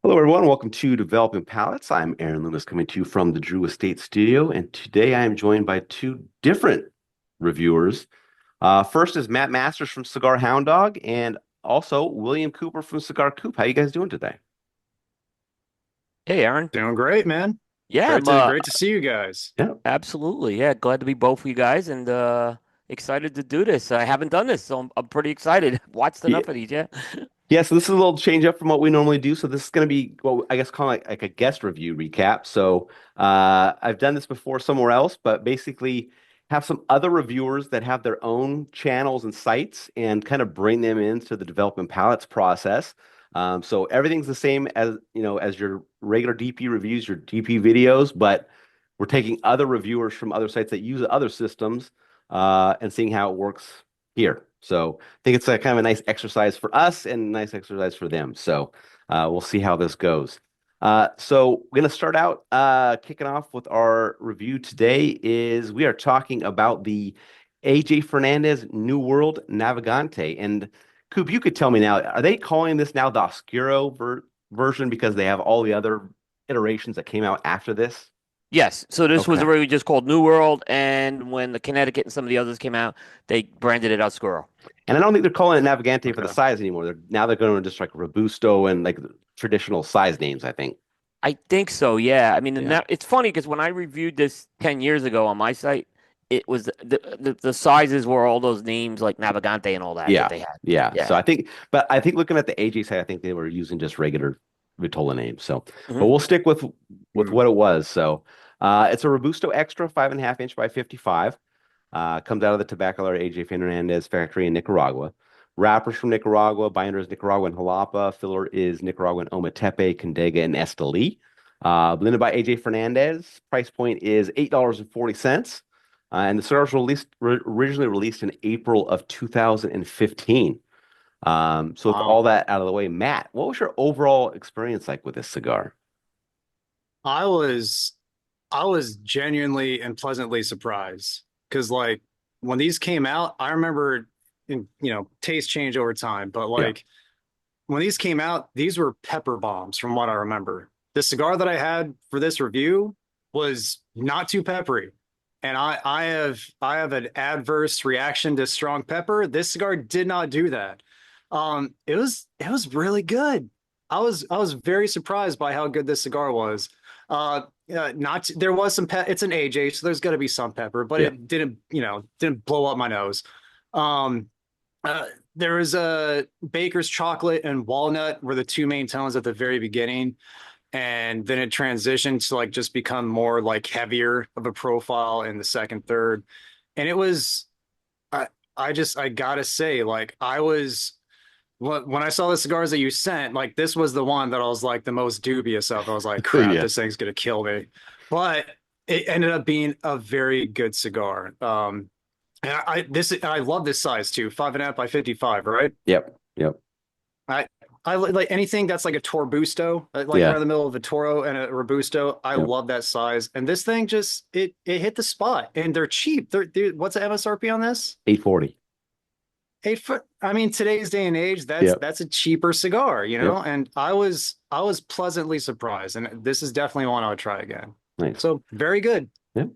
Hello, everyone. Welcome to Developing Palettes. I'm Aaron Loomis coming to you from the Drew Estate Studio, and today I am joined by two different reviewers. First is Matt Masters from Cigar Hound Dog, and also William Cooper from Cigar-Coop. How you guys doing today? Hey, Aaron. Doing great, man. Yeah, Great to see you guys. Yeah. absolutely. Yeah, glad to be both of you guys and excited to do this. I haven't done this, so I'm pretty excited. Watched Yeah. enough of these, yeah. Yeah, so this is a little change up from what we normally do. So this is going to be, well, I guess kind of like a guest review recap. So I've done this before somewhere else, but basically have some other reviewers that have their own channels and sites and kind of bring them into the development palettes process. So everything's the same as, as your regular DP reviews, your DP videos, but we're taking other reviewers from other sites that use other systems and seeing how it works here. So I think it's a kind of a nice exercise for us and a nice exercise for them. So we'll see how this goes. So we're going to start out kicking off with our review today is we are talking about the AJ Fernandez New World Navegante. And Coop, you could tell me now, are they calling this now the Oscuro version because they have all the other iterations that came out after this? Yes, so this was Okay. originally just called New World, and when the Connecticut and some of the others came out, they branded it Oscuro. And I don't think they're calling it Navigante for the Okay. size anymore. They're going to just like Robusto and like traditional size names, I think. I think so, yeah. I mean, Yeah. it's funny because when I reviewed this 10 years ago on my site, it was the sizes were all those names like Navigante and all that Yeah. they had. Yeah. So Yeah. I think looking at the AJ side, I think they were using just regular Vitola names. So, but Hmm. we'll stick with Mm. what it was. So, it's a Robusto Extra 5.5 inch by 55. Comes out of the Tabacalera AJ Fernandez factory in Nicaragua. Wrappers from Nicaragua, binder is Nicaraguan Jalapa, filler is Nicaraguan Ometepe, Condega, and Esteli. Blended by AJ Fernandez. Price point is $8.40. And the cigar was originally released in April of 2015. So with all Wow. that out of the way, Matt, what was your overall experience like with this cigar? I was I was genuinely and pleasantly surprised because like when these came out, I remember taste change over time, but Yeah. like when these came out, these were pepper bombs from what I remember. The cigar that I had for this review was not too peppery. And I have an adverse reaction to strong pepper. This cigar did not do that. It was really good. I was very surprised by how good this cigar was. Not there was some it's an AJ, so there's got to be some pepper, but Yeah. it didn't blow up my nose. Um, uh, there was a baker's chocolate and walnut were the two main tones at the very beginning, and then it transitioned to like just become more like heavier of a profile in the second, third, and it was I I gotta say like I was when I saw the cigars that you sent, like this was the one that I was like the most dubious of. I was like, crap, Yeah. this thing's gonna kill me. But it ended up being a very good cigar. And I love this size too, 5.5 by 55, right? Yep. Yep. I I like anything that's like a Torbusto, like Yeah. around the middle of a Toro and a Robusto. I Yep. love that size. And this thing just it hit the spot. And they're cheap. They're what's the MSRP on this? 840. 8 foot. I mean, today's day and age, that's Yep. that's a cheaper cigar, you Yep. know. And I was pleasantly surprised, and this is definitely one I would try again. Nice. So very good. Yep.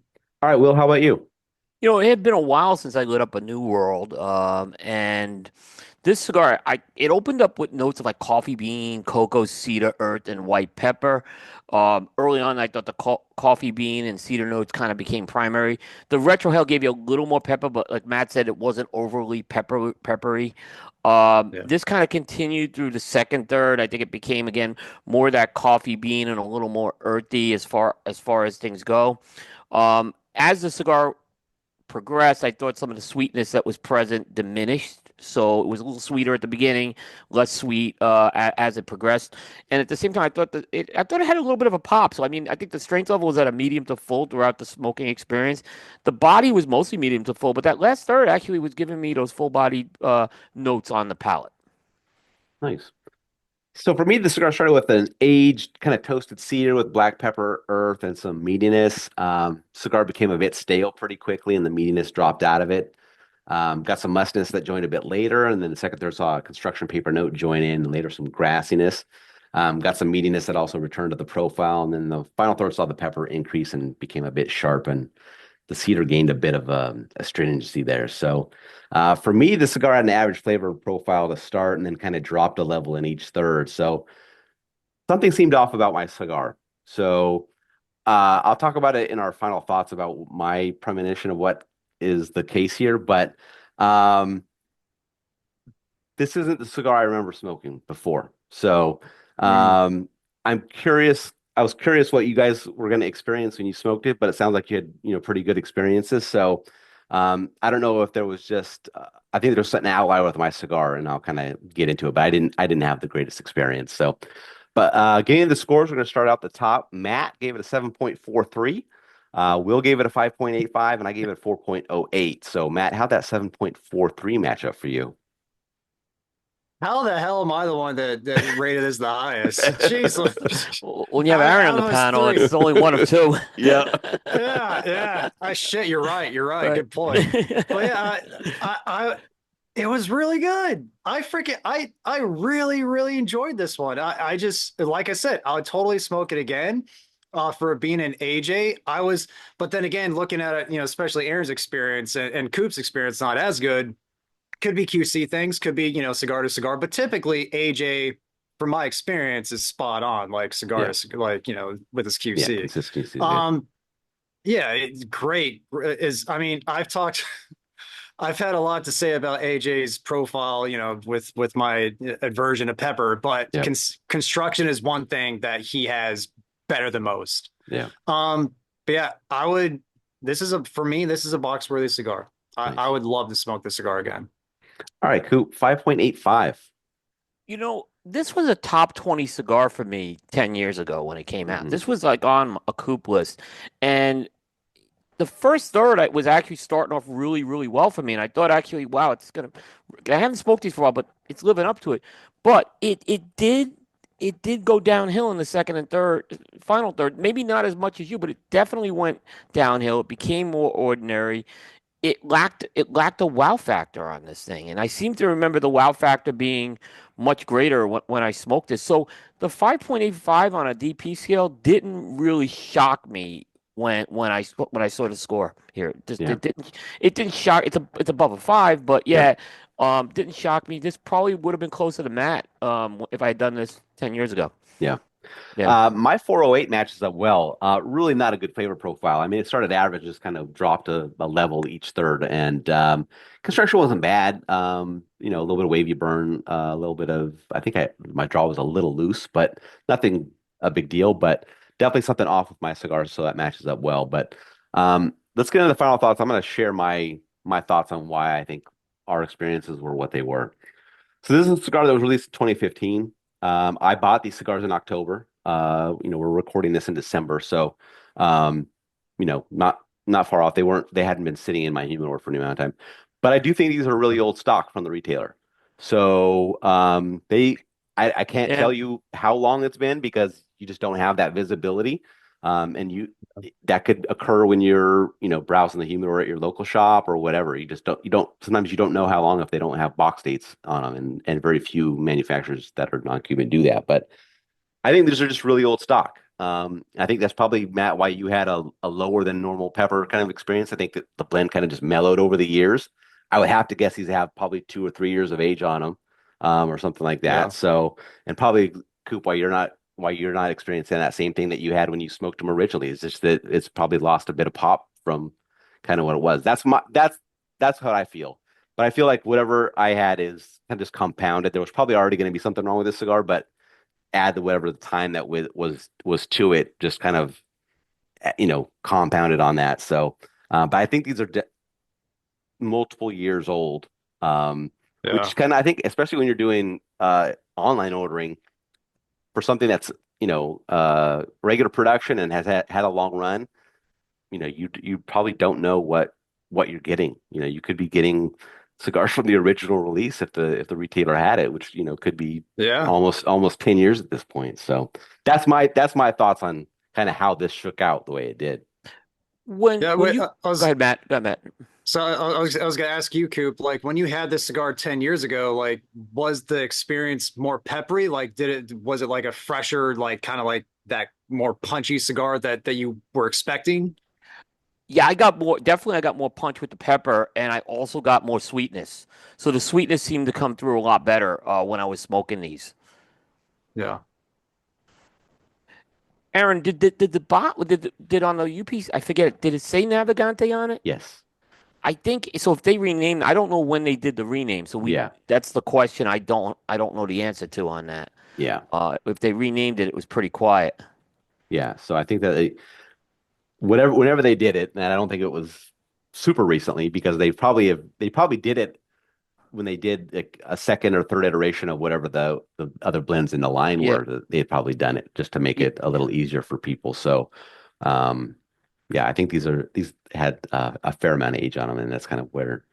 All right, Will, how about you? It had been a while since I lit up a New World, and this cigar, it opened up with notes of like coffee bean, cocoa, cedar, earth, and white pepper. Early on, I thought the coffee bean and cedar notes kind of became primary. The retrohale gave you a little more pepper, but like Matt said, it wasn't overly peppery. Yeah. This kind of continued through the second, third. I think it became again more that coffee bean and a little more earthy as far as things go. As the cigar progressed, I thought some of the sweetness that was present diminished. So it was a little sweeter at the beginning, less sweet as it progressed. And at the same time, I thought it had a little bit of a pop. So I mean, I think the strength level was at a medium to full throughout the smoking experience. The body was mostly medium to full, but that last third actually was giving me those full body notes on the palate. Nice. So for me, the cigar started with an aged, kind of toasted cedar with black pepper, earth, and some meatiness. Cigar became a bit stale pretty quickly, and the meatiness dropped out of it. Got some mustiness that joined a bit later, and then the second, third saw a construction paper note join in, and later some grassiness. Got some meatiness that also returned to the profile, and then the final third saw the pepper increase and became a bit sharp, and the cedar gained a bit of a stringency there. So for me, the cigar had an average flavor profile to start, and then kind of dropped a level in each third. So something seemed off about my cigar. So I'll talk about it in our final thoughts about my premonition of what is the case here, but um, this isn't the cigar I remember smoking before. So Mm. um, I'm curious. I was curious what you guys were going to experience when you smoked it, but it sounds like you had, pretty good experiences. So I don't know if there was just, I think there's something outlier with my cigar, and I'll kind of get into it. But I didn't have the greatest experience. So, but getting the scores, we're going to start out the top. Matt gave it a 7.43. Will gave it a 5.85, and I gave it a 4.08. So Matt, how'd that 7.43 match up for you? How the hell am I the one that rated as the highest? Jeez, When you have Aaron on I the was panel, three. it's only one of two. Yeah. Yeah, yeah. I shit. You're right. You're right. Right. Good point. But yeah, it was really good. I really, really enjoyed this one. I just, like I said, I would totally smoke it again. For it being an AJ, but then again, looking at it, especially Aaron's experience and Coop's experience, not as good. Could be QC things, could be, cigar to cigar, but typically AJ, from my experience, is spot on, like cigar Yeah. to cigar, like, with his Yeah. QC. Consistency is good. Um, yeah, it's great. I mean, I've had a lot to say about AJ's profile, with my aversion to pepper, but Yeah. construction is one thing that he has better than most. Yeah. But yeah, for me, this is a box worthy cigar. I Nice. would love to smoke this cigar again. All right, Coop, 5.85. This was a top 20 cigar for me 10 years ago when it came out. Hmm. This was like on a coupe list. And the first third I was actually starting off really, really well for me. And I thought actually, wow, I haven't smoked these for a while, but it's living up to it. But it did go downhill in the second and third, final third. Maybe not as much as you, but it definitely went downhill. It became more ordinary. It lacked a wow factor on this thing, and I seem to remember the wow factor being much greater when I smoked this. So the 5.85 on a DP scale didn't really shock me when I saw the score here. Yeah. It didn't shock. It's above a 5, but Yeah. yeah, didn't shock me. This probably would have been closer to Matt if I had done this 10 years ago. Yeah. Yeah. My 408 matches up well. Really not a good flavor profile. I mean, it started average, just kind of dropped a level each third, and construction wasn't bad. A little bit of wavy burn, a little bit of, I think my draw was a little loose, but nothing a big deal, but definitely something off with my cigars, so that matches up well. But let's get into the final thoughts. I'm going to share my thoughts on why I think our experiences were what they were. So this is a cigar that was released in 2015. I bought these cigars in October. We're recording this in December, so um, not far off. They hadn't been sitting in my humidor for any amount of time. But I do think these are really old stock from the retailer. So I can't Yeah. tell you how long it's been because you just don't have that visibility. And that could occur when you're, browsing the humidor at your local shop or whatever. Sometimes you don't know how long if they don't have box dates on them, and very few manufacturers that are non-Cuban do that. But I think these are just really old stock. I think that's probably, Matt, why you had a lower than normal pepper kind of experience. I think that the blend kind of just mellowed over the years. I would have to guess these have probably 2 or 3 years of age on them, or something like that. Yeah. So, and probably, Coop, why you're not experiencing that same thing that you had when you smoked them originally. It's just that it's probably lost a bit of pop from kind of what it was. That's what I feel. But I feel like whatever I had is kind of just compounded. There was probably already going to be something wrong with this cigar, but add the whatever the time that was to it, just kind of compounded on that. So, but I think these are multiple years old, Yeah. which kind of, I think, especially when you're doing online ordering for something that's regular production and has had a long run. You probably don't know what you're getting. You could be getting cigars from the original release if the retailer had it, which could be Yeah. almost 10 years at this point. So that's my thoughts on kind of how this shook out the way it did. When Yeah. when Wait, you I go was ahead, Matt. Go ahead, Matt. So I was gonna ask you, Coop, like when you had this cigar 10 years ago, like was the experience more peppery? Like was it like a fresher, like kind of like that more punchy cigar that you were expecting? Yeah, I got more punch with the pepper, and I also got more sweetness. So the sweetness seemed to come through a lot better when I was smoking these. Yeah. Aaron, did the bot did on the UPC? I forget. Did it say Navegante on it? Yes. I think so. If they renamed, I don't know when they did the rename. So we Yeah. that's the question. I don't know the answer to on that. Yeah. If they renamed it, it was pretty quiet. Yeah. So I think that whenever they did it, and I don't think it was super recently because they probably did it when they did like a second or third iteration of whatever the other blends in the line Yeah, were, that they had probably done it just to make yeah, it a little easier for people. So, um, yeah, I think these had a fair amount of age on them, and that's kind of where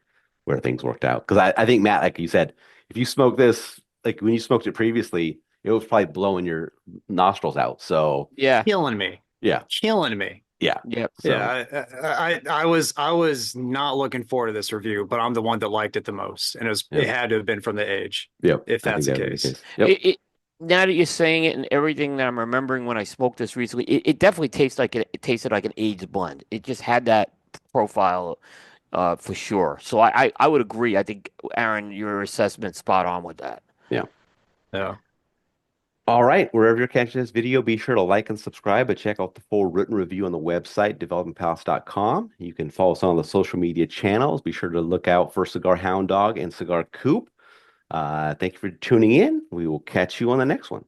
things worked out. Because I think Matt, like you said, if you smoke this, like when you smoked it previously, it was probably blowing your nostrils out. So yeah, Killing me. yeah, Killing me. yeah. yeah. So Yeah, I was not looking forward to this review, but I'm the one that liked it the most, and yeah, it had to have been from the age, yep. if I that's think the that would be the case. case. Yep. It now that you're saying it and everything that I'm remembering when I smoked this recently, it definitely tastes like it tasted like an aged blend. It just had that profile, for sure. So I would agree. I think Aaron, your assessment's spot on with that. Yeah. Yeah. All right, wherever you're catching this video, be sure to like and subscribe, but check out the full written review on the website, developmentpalace.com. You can follow us on the social media channels. Be sure to look out for Cigar Hound Dog and Cigar Coop. Thank you for tuning in. We will catch you on the next one.